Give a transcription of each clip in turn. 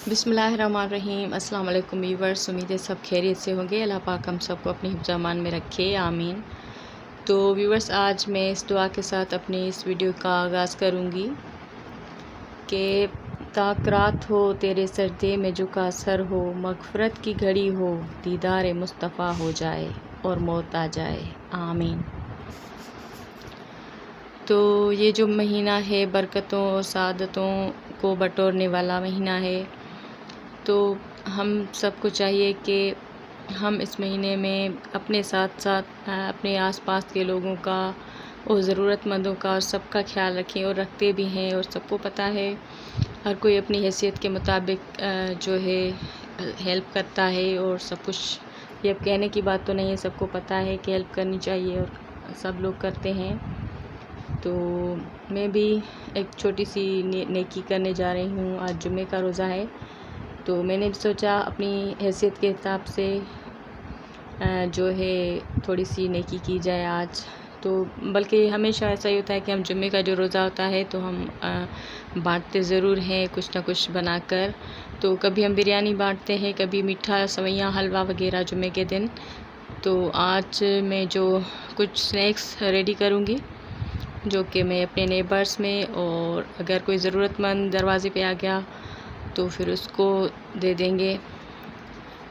बिस्मिल्लाहिर्रहमानिर्रहीम। अस्सलाम वालेकुम व्यूअर्स, उम्मीद है सब खैरियत से होंगे। अल्लाह पाक हम सबको अपने हिफ्ज़-अमान में रखे, आमीन। तो व्यूअर्स, आज मैं इस दुआ के साथ अपनी इस वीडियो का आगाज़ करूँगी कि ताक रात हो तेरे सर्दे में झुका सर हो, मग़फ़िरत की घड़ी हो, दीदार मुस्तफ़ा हो जाए और मौत आ जाए, आमीन। तो ये जो महीना है बरकतों और सआदतों को बटोरने वाला महीना है, तो हम सबको चाहिए कि हम इस महीने में अपने साथ साथ अपने आसपास के लोगों का और ज़रूरतमंदों का और सबका ख्याल रखें, और रखते भी हैं। और सबको पता है, हर कोई अपनी हैसियत के मुताबिक जो है हेल्प करता है, और सब कुछ ये अब कहने की बात तो नहीं है, सबको पता है कि हेल्प करनी चाहिए और सब लोग करते हैं। तो मैं भी एक छोटी सी नेकी करने जा रही हूँ। आज जुम्मे का रोज़ा है, तो मैंने सोचा अपनी हैसियत के हिसाब से जो है थोड़ी सी नेकी की जाए आज। तो बल्कि हमेशा ऐसा ही होता है कि हम जुम्मे का जो रोज़ा होता है तो हम बांटते ज़रूर हैं कुछ ना कुछ बनाकर। तो कभी हम बिरयानी बांटते हैं, कभी मीठा सवैयाँ हलवा वगैरह जुम्मे के दिन। तो आज मैं जो कुछ स्नैक्स रेडी करूँगी, जो कि मैं अपने नेबर्स में, और अगर कोई ज़रूरतमंद दरवाज़े पे आ गया तो फिर उसको दे देंगे,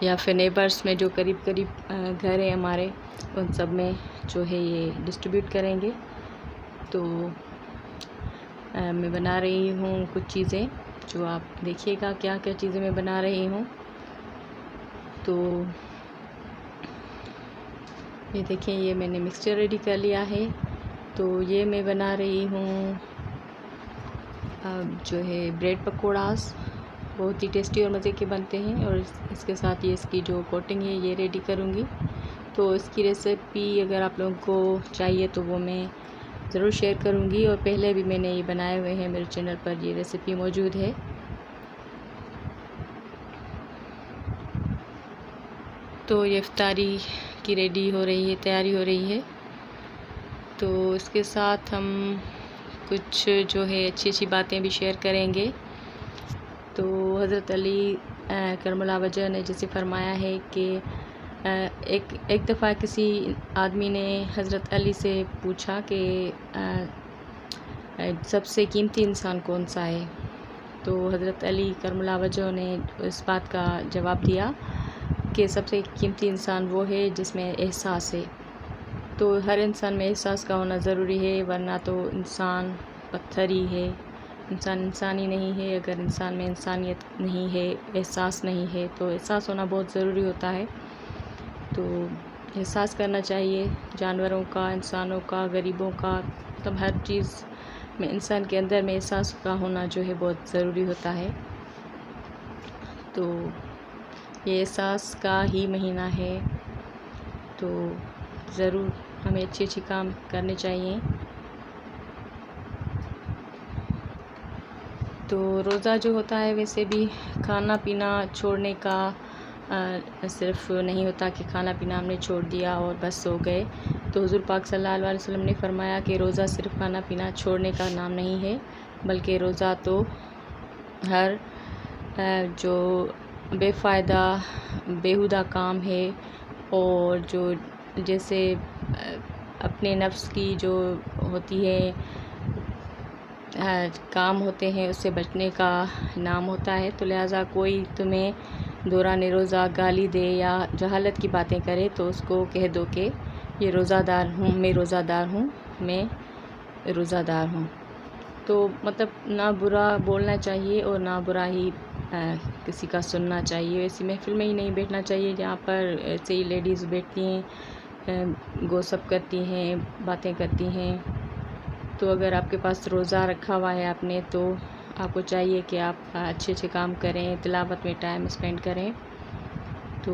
या फिर नेबर्स में जो करीब करीब घर है हमारे, उन सब में जो है ये डिस्ट्रीब्यूट करेंगे। तो मैं बना रही हूँ कुछ चीज़ें, जो आप देखिएगा क्या क्या चीज़ें मैं बना रही हूँ। तो ये देखें, ये मैंने मिक्सचर रेडी कर लिया है। तो ये मैं बना रही हूँ जो है ब्रेड पकौड़ास, बहुत ही टेस्टी और मज़े के बनते हैं। और इसके साथ ये इसकी जो कोटिंग है ये रेडी करूँगी। तो इसकी रेसिपी अगर आप लोगों को चाहिए तो वो मैं ज़रूर शेयर करूँगी, और पहले भी मैंने ये बनाए हुए हैं, मेरे चैनल पर ये रेसिपी मौजूद है। तो ये इफ्तारी की रेडी हो रही है, तैयारी हो रही है। तो इसके साथ हम कुछ जो है अच्छी अच्छी बातें भी शेयर करेंगे। तो हज़रत अली करमुल्लाह वजह ने जैसे फरमाया है कि एक दफ़ा किसी आदमी ने हज़रत अली से पूछा कि सबसे कीमती इंसान कौन सा है। तो हज़रत अली करमुल्लाह वजह ने इस बात का जवाब दिया कि सबसे कीमती इंसान वो है जिसमें एहसास है। तो हर इंसान में एहसास का होना ज़रूरी है, वरना तो इंसान पत्थर ही है, इंसान ही नहीं है। अगर इंसान में इंसानियत नहीं है, एहसास नहीं है, तो एहसास होना बहुत ज़रूरी होता है। तो एहसास करना चाहिए जानवरों का, इंसानों का, गरीबों का, मतलब हर चीज़ में इंसान के अंदर में एहसास का होना जो है बहुत ज़रूरी होता है। तो ये एहसास का ही महीना है, तो ज़रूर हमें अच्छे अच्छे काम करने चाहिए। तो रोज़ा जो होता है, वैसे भी खाना पीना छोड़ने का सिर्फ नहीं होता कि खाना पीना हमने छोड़ दिया और बस सो गए। तो हुज़ूर पाक सल्लल्लाहु अलैहि वसल्लम ने फरमाया कि रोज़ा सिर्फ खाना पीना छोड़ने का नाम नहीं है, बल्कि रोज़ा तो हर जो बेफ़ायदा बेहुदा काम है, और जो जैसे अपने नफ्स की जो होती है काम होते हैं, उससे बचने का नाम होता है। तो लिहाजा कोई तुम्हें दौरान रोज़ा गाली दे या जहालत की बातें करे, तो उसको कह दो कि ये रोज़ादार हूँ, मैं रोज़ादार हूँ, मैं रोज़ादार हूँ। तो मतलब ना बुरा बोलना चाहिए और ना बुरा ही किसी का सुनना चाहिए। ऐसी महफ़िल में ही नहीं बैठना चाहिए जहाँ पर ऐसे ही लेडीज़ बैठती हैं, गॉसिप करती हैं, बातें करती हैं। तो अगर आपके पास रोज़ा रखा हुआ है आपने, तो आपको चाहिए कि आप अच्छे अच्छे काम करें, तिलावत में टाइम स्पेंड करें, तो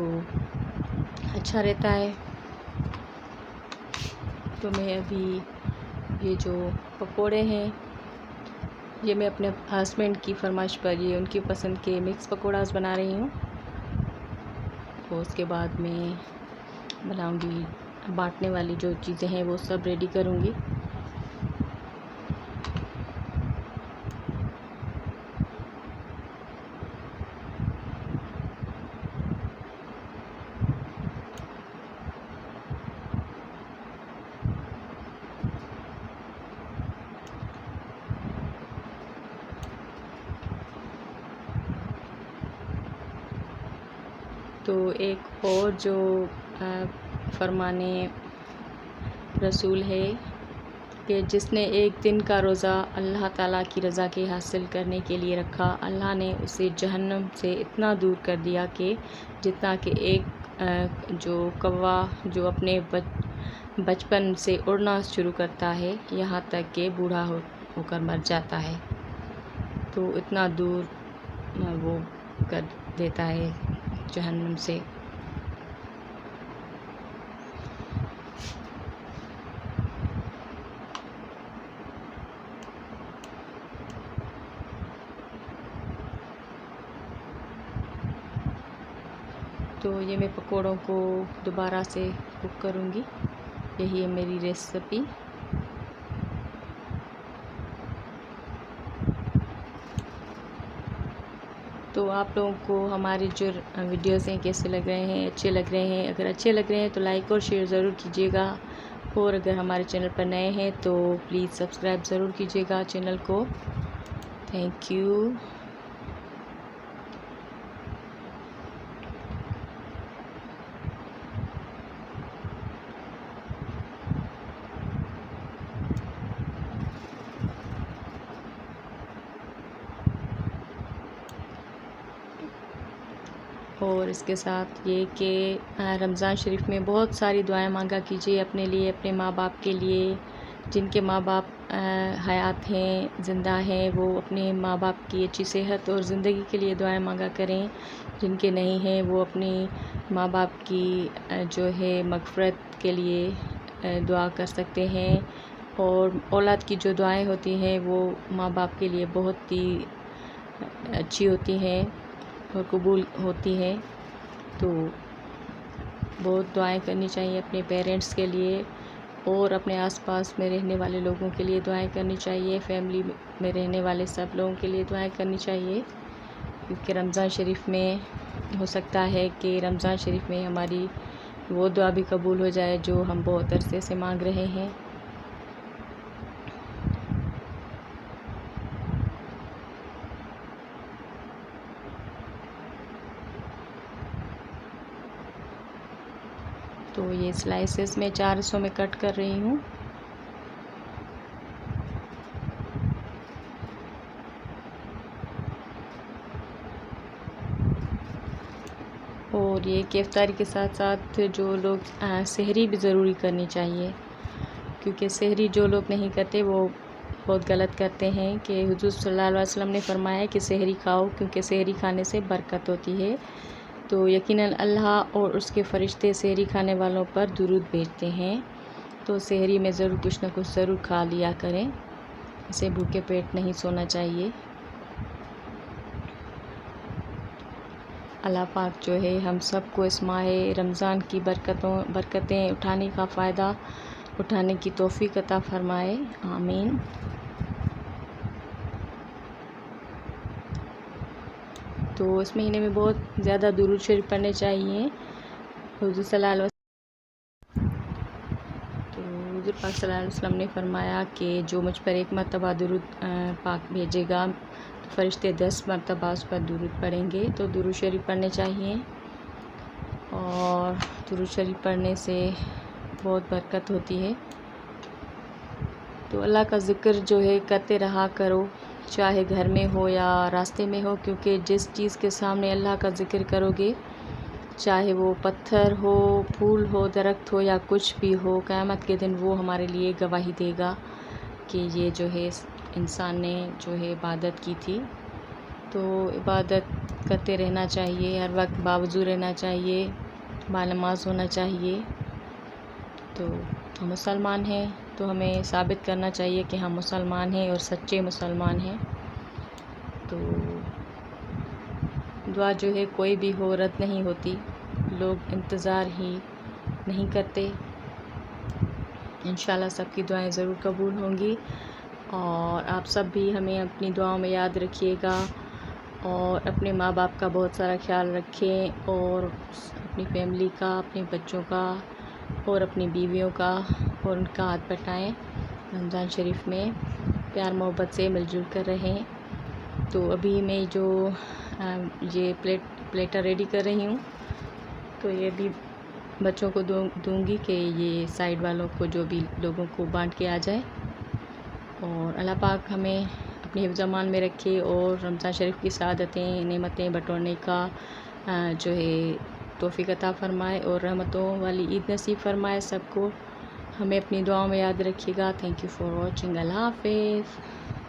अच्छा रहता है। तो मैं अभी ये जो पकोड़े हैं, ये मैं अपने हस्बैंड की फरमाइश पर ये उनकी पसंद के मिक्स पकोड़ास बना रही हूँ। तो उसके बाद मैं बनाऊँगी बांटने वाली जो चीज़ें हैं, वो सब रेडी करूँगी। तो एक और जो फरमाने रसूल है कि जिसने एक दिन का रोज़ा अल्लाह ताला की रज़ा के हासिल करने के लिए रखा, अल्लाह ने उसे जहन्नम से इतना दूर कर दिया कि जितना कि एक जो कौवा जो अपने बचपन से उड़ना शुरू करता है यहाँ तक कि बूढ़ा होकर मर जाता है, तो इतना दूर वो कर देता है जहन्नम से। तो ये मैं पकौड़ों को दोबारा से कुक करूँगी, यही है मेरी रेसिपी। तो आप लोगों को हमारे जो वीडियोस हैं कैसे लग रहे हैं, अच्छे लग रहे हैं? अगर अच्छे लग रहे हैं तो लाइक और शेयर ज़रूर कीजिएगा, और अगर हमारे चैनल पर नए हैं तो प्लीज़ सब्सक्राइब ज़रूर कीजिएगा चैनल को। Thank you. और इसके साथ ये कि रमज़ान शरीफ में बहुत सारी दुआएं मांगा कीजिए अपने लिए, अपने माँ बाप के लिए। जिनके माँ बाप हयात हैं, ज़िंदा हैं, वो अपने माँ बाप की अच्छी सेहत और ज़िंदगी के लिए दुआएं मांगा करें। जिनके नहीं हैं वो अपनी माँ बाप की जो है मग़फ़िरत के लिए दुआ कर सकते हैं। और औलाद की जो दुआएं होती हैं वो माँ बाप के लिए बहुत ही अच्छी होती हैं और कबूल होती है। तो बहुत दुआएं करनी चाहिए अपने पेरेंट्स के लिए, और अपने आसपास में रहने वाले लोगों के लिए दुआएं करनी चाहिए। फैमिली में रहने वाले सब लोगों के लिए दुआएं करनी चाहिए, क्योंकि रमज़ान शरीफ में हो सकता है कि रमज़ान शरीफ में हमारी वो दुआ भी कबूल हो जाए जो हम बहुत अरसे से मांग रहे हैं। तो ये स्लाइसेस में 4 हिस्सों में कट कर रही हूँ। और ये कि इफ्तारी के साथ साथ जो लोग सहरी भी ज़रूरी करनी चाहिए, क्योंकि सहरी जो लोग नहीं करते वो बहुत गलत करते हैं। कि हुज़ूर सल्लल्लाहु अलैहि वसल्लम ने फरमाया कि सहरी खाओ, क्योंकि सहरी खाने से बरकत होती है। तो यकीनन अल्लाह और उसके फ़रिश्ते सहरी खाने वालों पर दुरूद भेजते हैं। तो सहरी में ज़रूर कुछ ना कुछ ज़रूर खा लिया करें, इसे भूखे पेट नहीं सोना चाहिए। अल्लाह पाक जो है हम सबको इस माह रमज़ान की बरकतें उठाने का फ़ायदा उठाने की तौफ़ीक़ अता फ़रमाए, आमीन। तो इस महीने में बहुत ज़्यादा दुरूद शरीफ पढ़ने चाहिए। हुज़ूर सल्लल्लाहु अलैहि हुज़ूर पाक सल्लल्लाहु अलैहि वसल्लम ने फरमाया कि जो मुझ पर एक मरतबा दुरूद पाक भेजेगा तो फ़रिश्ते 10 मरतबा उस पर दुरूद पढ़ेंगे। तो दुरूद शरीफ पढ़ने चाहिए, और दुरूद शरीफ पढ़ने से बहुत बरकत होती है। तो अल्लाह का ज़िक्र जो है करते रहा करो, चाहे घर में हो या रास्ते में हो, क्योंकि जिस चीज़ के सामने अल्लाह का ज़िक्र करोगे, चाहे वो पत्थर हो, फूल हो, दरख्त हो या कुछ भी हो, क़यामत के दिन वो हमारे लिए गवाही देगा कि ये जो है इंसान ने जो है इबादत की थी। तो इबादत करते रहना चाहिए, हर वक्त बावजूद रहना चाहिए, बानमाज़ होना चाहिए। तो हम मुसलमान हैं तो हमें साबित करना चाहिए कि हम मुसलमान हैं और सच्चे मुसलमान हैं। तो दुआ जो है कोई भी हो रद्द नहीं होती, लोग इंतज़ार ही नहीं करते। इंशाल्लाह सबकी दुआएं ज़रूर कबूल होंगी, और आप सब भी हमें अपनी दुआओं में याद रखिएगा, और अपने माँ बाप का बहुत सारा ख्याल रखें, और अपनी फैमिली का, अपने बच्चों का और अपनी बीवियों का, और उनका हाथ बटाएँ। रमज़ान शरीफ में प्यार मोहब्बत से मिलजुल कर रहें। तो अभी मैं जो ये प्लेटर रेडी कर रही हूँ, तो ये भी बच्चों को दूंगी कि ये साइड वालों को, जो भी लोगों को बांट के आ जाए। और अल्लाह पाक हमें अपनी हिफ्ज़ अमान में रखे और रमज़ान शरीफ की सआदतें, नेमतें बटोरने का जो है तौफ़ीक़ अता फ़रमाए और रहमतों वाली ईद नसीब फ़रमाए सबको। हमें अपनी दुआओं में याद रखिएगा। Thank you for watching. Allah हाफ़िज़।